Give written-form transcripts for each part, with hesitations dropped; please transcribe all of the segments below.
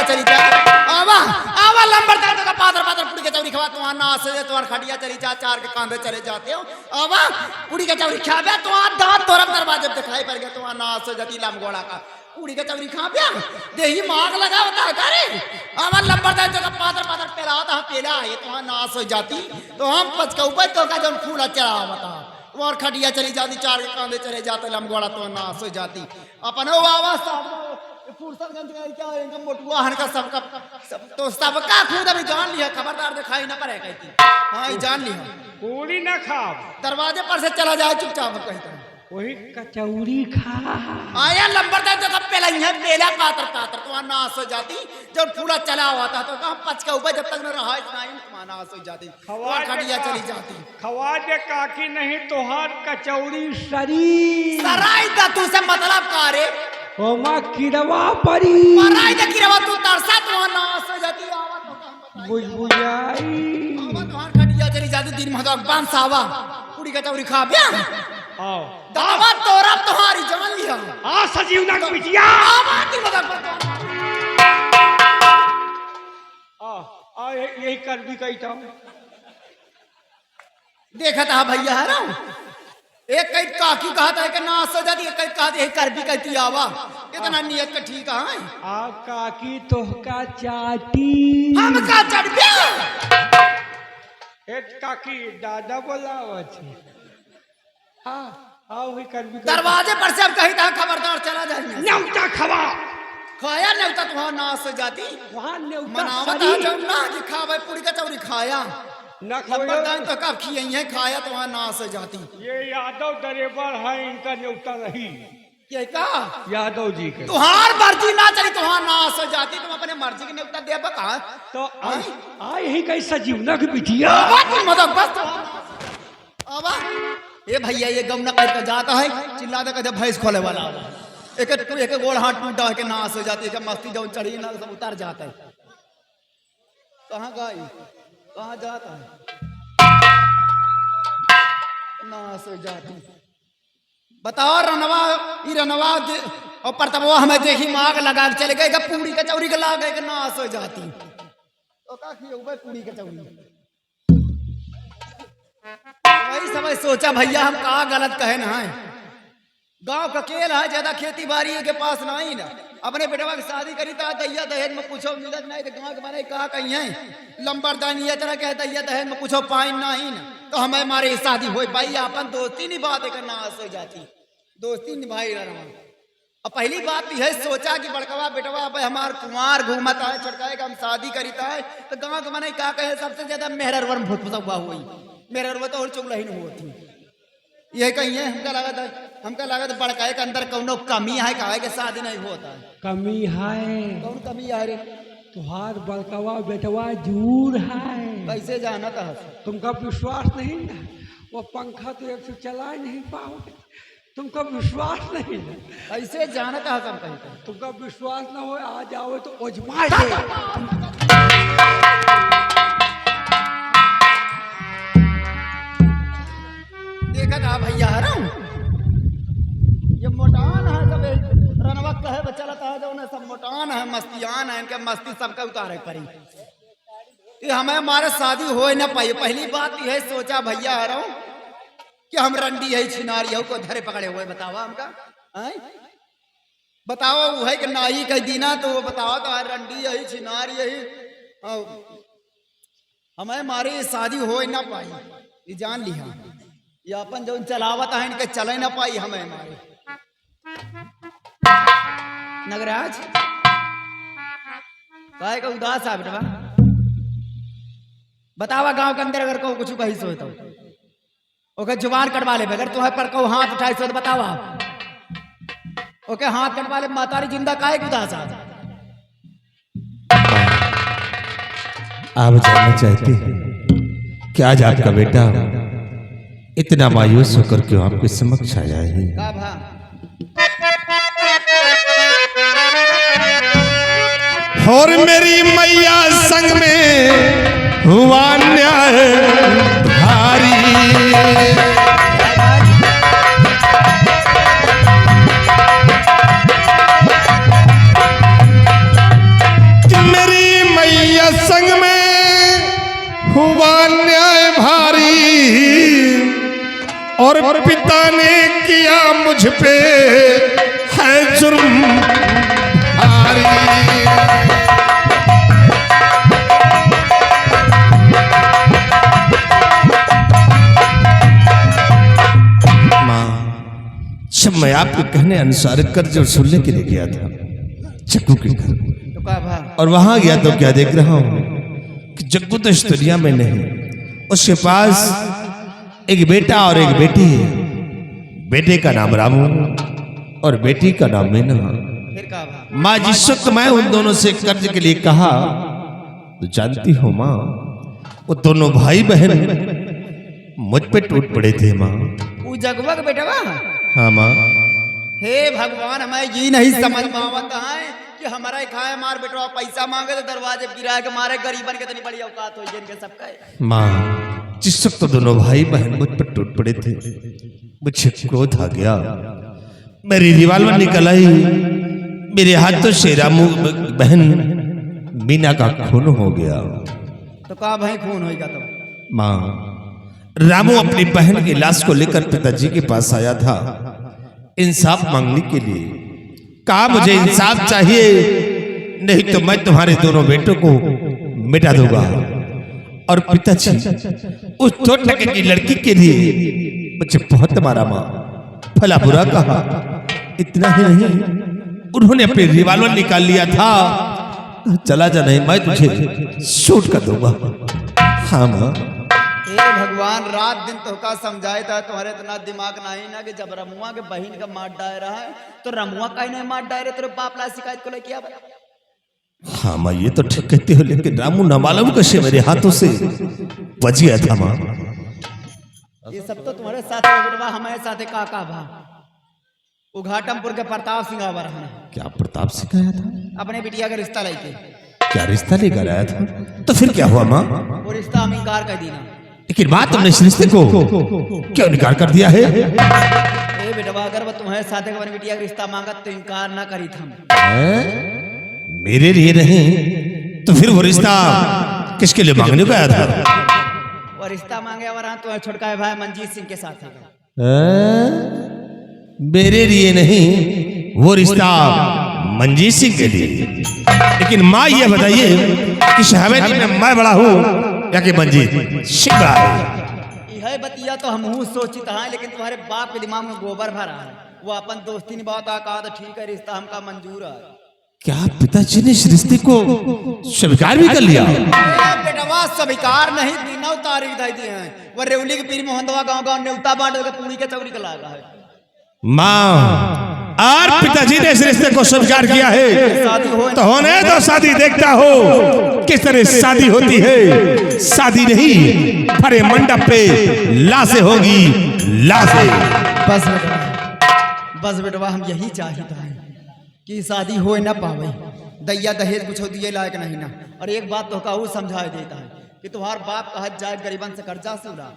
चली जा आवा आवा लंबरदार तो का पादर पादर पुड़ी के चौरी खवा तुम्हारा नास से तुम्हारा खटिया चली जा चार के कांधे चले जाते हो आवा पुड़ी के चौरी खाबे तुम्हारा दांत तोरम दरवाजे पे दिखाई पड़ गया तुम्हारा नास से जती लमगोड़ा का पुड़ी के चौरी खा पिया देही माग लगा होता है करे आवा लंबरदार तो का पादर पादर पेला होता पेला ये तुम्हारा नास हो जाती तो हम पच के ऊपर तो का जब फूला चढ़ा होता और खटिया चली जाती चार के कांधे चले जाते लमगोड़ा तो नास हो जाती अपन आवाज फुर्सतगंज का क्या है इनका मोटुआ हन का सबका तो सबका खुद अभी जान लिया खबरदार दिखाई ना पड़े कहती हाँ जान लिया पूरी ना खाओ दरवाजे पर से चला जाए चुपचाप कहता वही कचौरी खा आया लंबरदार तो कब पेला है पेला पातर पातर तो नाश हो जाती जब पूरा चला हुआ था तो कहाँ पच के ऊपर जब तक न रहा इतना ही नाश हो जाती खटिया चली जाती खवा दे काकी नहीं तोहार कचौरी शरीर सराय दा तू से मतलब का रे ओमा किरवा परी सराय दा किरवा तू तरसा तो नाश हो जाती आवा तो हम बुझाई आवा तोहार खटिया चली जाती दिन में तो बांस आवा पूरी कचौरी खा बिया आओ दावा तोरा तुम्हारी जान लिया आ सजीवना की बिटिया आवाती मदद आ यही कर भी कही था देखा था भैया है ना एक कई काकी कहता है कि ना सो जाती एक कई कहती है कर भी कहती आवा इतना नियत का ठीक है आ काकी तोहका चाटी हम का चढ़ गया एक काकी दादा बोलावा छे हाँ आओ ही कर भी दरवाजे पर से अब कही था खबरदार चला जाएंगे न्योता खवा खाया न्योता तुम्हारा नाश हो जाती वहाँ न्योता मनावत है जब ना कि खावे पूरी कचौरी खाया न खबरदार तो कब खी है खाया तुम्हारा नाश हो जाती ये यादव दरेबर है इनका न्योता नहीं ये का यादव जी के तुहार मर्जी ना चली तुम्हारा नाश हो जाती तुम अपने मर्जी की न्योता दे बका तो आई ही कहीं सजीवना की बिटिया मदद बस आवा ये भैया ये गमना कर के जाता है चिल्लाता कहते भैंस खोले वाला एक एक गोड़ हाथ टूटा है कि नाश हो जाती है मस्ती जब चढ़ी ना सब उतर जाता है कहाँ गई कहाँ जाता है नाश हो जाती बताओ रनवा ये रनवा और परतबवा हमें देखी माग लगा के चले गए पूरी कचौरी के ला गए कि नाश हो जाती तो का पूरी कचौरी वही समय सोचा भैया हम कहा गलत कहे ना है गांव का खेल है ज्यादा खेती बाड़ी के पास नहीं ना अपने बेटवा की शादी करी था दैया दहेज में पूछो मिलत नहीं तो गांव के बने कहा कहीं है लंबरदानी ये तरह कह दैया दहेज में पूछो पाइन नहीं ना तो हमें हमारी शादी हो भाई अपन दोस्ती निभाते करना हो जाती दोस्ती निभाई रहा और पहली बात है सोचा कि बड़कवा बेटवा हमार कुमार घूमता है छटकाए हम शादी करीता है तो गाँव के बने कहा कहे सबसे ज्यादा मेहरवर हुआ हुई मेरे और तो और चुगला ही नहीं होती ये कहीं है हमका लगा था बड़काए के अंदर कौनो कमी है कहा के शादी नहीं होता है कमी है कौन कमी है रे तुहार बड़कवा बेटवा जूर है कैसे जाना था तुमका विश्वास नहीं ना वो पंखा तो एक से चला नहीं पाओगे तुमका विश्वास नहीं ना ऐसे जाना था सब कहीं तुमका विश्वास ना हो आ जाओ तो ओजमा दे देखा था भैया है ना ये मोटान है सब रनवा कहे चलता है जो सब मोटान है मस्तियान है इनके मस्ती सबका उतारे पड़ी ये हमें हमारे शादी हो ना पाई पहली बात यह सोचा भैया आ रहा हूँ कि हम रंडी है छिनारी को धरे पकड़े हुए बतावा हमका बताओ वो है कि नाई कह दीना तो वो बताओ तो रंडी यही छिनारी यही हमें हमारी शादी हो ना पाई ये जान लिया ये अपन जो चलावत है इनके चले ना पाई हमें हमारे नगराज का उदास है बेटा बतावा गांव के अंदर अगर को कुछ कही सो तो ओके जुबान कटवा ले अगर तुम्हें पर को हाथ उठाई सो तो बतावा ओके हाथ कटवा ले मातारी जिंदा काहे उदास है आप जानना चाहते हैं कि आज आपका बेटा इतना मायूस होकर क्यों आपके समक्ष आया है और मेरी मैया संग में हुआ न्याय भारी और पिता ने किया मुझ पे है जुर्म भारी। जब मैं आपके कहने अनुसार कर्ज वसूलने के लिए गया था जग्गू के घर, तो का भा और वहां गया तो क्या देख रहा हूं कि जग्गू तो इस दुनिया में नहीं, उसके पास एक बेटा और एक बेटी है। बेटे का नाम रामू और बेटी का नाम मीना। फिर का भा माँ जिस वक्त मैं उन दोनों से कर्ज के लिए कहा तो जानती हो माँ, वो दोनों भाई बहन मुझ पे टूट पड़े थे माँ। वो जगवा के बेटवा। हाँ माँ। हे भगवान, हमें ये नहीं समझ में आवत है कि हमारा खाए मार बेटवा पैसा मांगे तो दरवाजे गिरा के मारे, गरीबन के इतनी बड़ी औकात हो जिनके सबका। माँ जिस वक्त तो दोनों भाई बहन मुझ पर टूट पड़े थे, मुझे क्रोध आ गया। मेरी रिवाल्वर निकल आई, मेरे हाथों से रामू बहन मीना का खून हो गया। तो का भाई खून होगा तो? माँ रामू अपनी बहन की लाश को लेकर पिताजी के पास आया था इंसाफ मांगने के लिए। कहा मुझे इंसाफ चाहिए, नहीं तो मैं तुम्हारे दोनों बेटों को मिटा दूंगा। और पिताजी उस छोटे टके की लड़की के लिए मुझे बहुत मारा माँ, भला बुरा कहा। इतना ही नहीं, उन्होंने अपनी रिवाल्वर निकाल लिया था, चला जा नहीं मैं तुझे शूट कर दूंगा। हाँ माँ। हे भगवान, रात दिन तो का समझाए था, तुम्हारे इतना दिमाग नहीं ना कि जब रमुआ के बहन का मार डाय रहा है तो रमुआ का ही नहीं मार डाय रहे, तेरे बाप ला शिकायत को लेके आवा। हाँ माँ ये तो ठीक कहते हो, लेकिन रामू न मालूम कैसे मेरे हाथों से बच गया था माँ। ये सब तो तुम्हारे साथ बेटवा, हमारे साथ काका भा उघाटमपुर के प्रताप सिंह आवर है। क्या प्रताप सिखाया था? अपने बिटिया का रिश्ता लेके। क्या रिश्ता लेकर आया था? तो फिर क्या हुआ माँ? वो रिश्ता हम इनकार कर दी ना। लेकिन बात तुमने इस रिश्ते को क्यों इनकार कर दिया है? ए बेटवा, अगर वो तुम्हारे साथ अपनी बिटिया का रिश्ता मांगा तो इनकार ना करी थम। मेरे लिए नहीं तो फिर वो रिश्ता किसके लिए मांगने को आया था? वो रिश्ता मांगे और तुम्हारे छोटका भाई मंजीत सिंह के साथ है। मेरे लिए नहीं, वो रिश्ता मंजीत सिंह के लिए। लेकिन माँ ये बताइए कि हवेली में मैं बड़ा हूँ या कि मंजीत सिंह बड़ा है? यह बतिया तो हम सोचित है, लेकिन तुम्हारे बाप के दिमाग में गोबर भरा है। वो अपन दोस्ती निभाता कहा तो ठीक है, रिश्ता हमका मंजूर है। क्या पिताजी ने इस रिश्ते को स्वीकार भी कर लिया? बेटवा स्वीकार नहीं, तीनों तारीख दे दिए हैं। वो रेवली के पीर मोहनदवा गांव न्योता बांट के पूरी के चौरी का लागा है। माँ और पिताजी ने इस रिश्ते को स्वीकार किया है तो होने दो शादी, देखता हो किस तरह शादी होती है। शादी नहीं, भरे मंडप पे लाशें होगी, लाशें। बस बेटवा, हम यही चाहता है कि शादी हो न पावे, दैया दहेज कुछ दिए लायक नहीं ना। और एक बात तो कहूँ समझा देता है कि तुम्हार बाप कहत जाए गरीबन से कर्जा सूरा,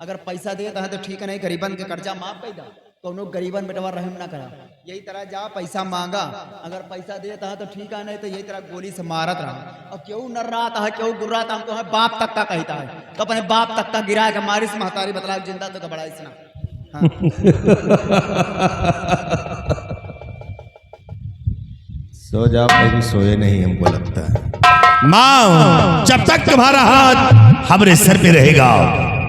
अगर पैसा देता है तो ठीक है, नहीं गरीबन के कर्जा माफ कर दा। कोनो गरीबन बेटवा रहम ना करा, यही तरह जा पैसा मांगा, अगर पैसा देता है तो ठीक है, नहीं तो यही तरह गोली से मारत रहा। और क्यों नर रहा है, क्यों गुर्रा था, हमको है बाप तक का कहता है, तो अपने बाप तक का गिरा के मारी से महतारी बतला जिंदा तो बड़ा इसना। हाँ। सो जाओ, अभी सोए नहीं हमको लगता है। माँ जब तक तुम्हारा हाथ हमारे सर पे रहेगा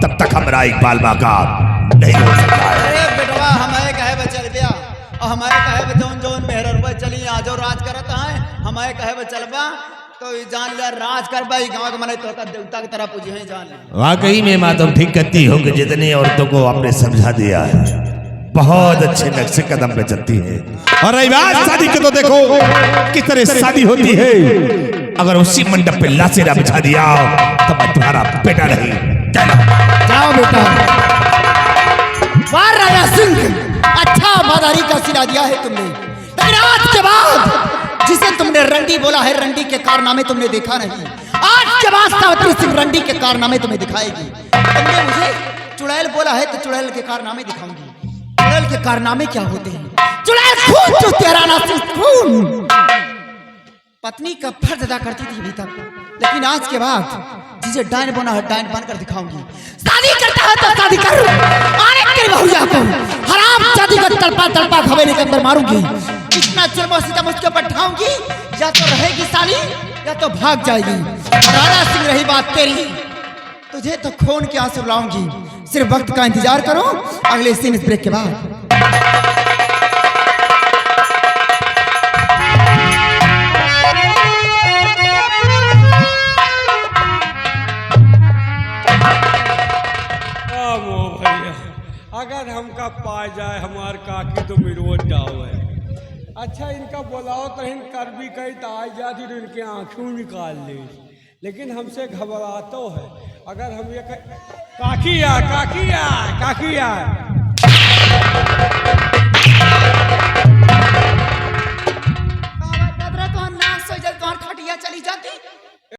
तब तक हमारा इकबाल बाका नहीं हो सकता है। अरे बेटवा, हमारे कहे बे चल गया और हमारे कहे बे जौन जौन मेहर रुपए चली आजो राज करत है, हमारे कहे बे चलबा तो जान ले राज कर भाई, गांव के मने तो का देवता की तरह पूजे हैं, जान ले। वाकई में माँ तुम ठीक कहती हो कि जितनी औरतों को आपने समझा दिया है, बहुत अच्छे नक्शे कदम पे चलती है। और रही बात शादी की तो देखो किस तरह शादी होती है। अगर उसी मंडप पे लाशें बिछा दिया तो मैं तुम्हारा बेटा नहीं। जाओ बेटा। वाह राजा सिंह, अच्छा वफादारी का सिला दिया है तुमने, लेकिन आज के बाद जिसे तुमने रंडी बोला है, रंडी के कारनामे तुमने देखा नहीं। आज के बाद सावित्री सिंह रंडी के कारनामे तुम्हें दिखाएगी। तुमने मुझे चुड़ैल बोला है तो चुड़ैल के कारनामे दिखाऊंगी। चुड़ैल के कारनामे क्या होते हैं? चुड़ैल खून जो तेरा ना खून पत्नी का फर्ज अदा करती थी अभी तक, लेकिन आज के बाद जिसे डाइन बना है डाइन बनकर दिखाऊंगी। शादी करता है तो शादी कर, आने तेरे बहुरिया को हराम शादी का तड़पा तड़पा हवेली के अंदर मारूंगी। इतना जुल्म सितम उसके ऊपर ढाऊंगी, या तो रहेगी साली या तो भाग जाएगी। राणा सिंह रही बात तेरी, तुझे तो खून के आंसू लाऊंगी। सिर्फ वक्त का इंतजार करो, अगले सीन ब्रेक के बाद। अगर हमका पा जाए हमार काकी तो मिरोज जाओ है। अच्छा इनका बुलाओ तो इन कर भी कही तो आ जाती तो इनके आंखों निकाल ले, लेकिन हमसे घबराते है। अगर हम ये काकिया काकिया काकिया तो नाक सो जल तो खटिया चली जाती।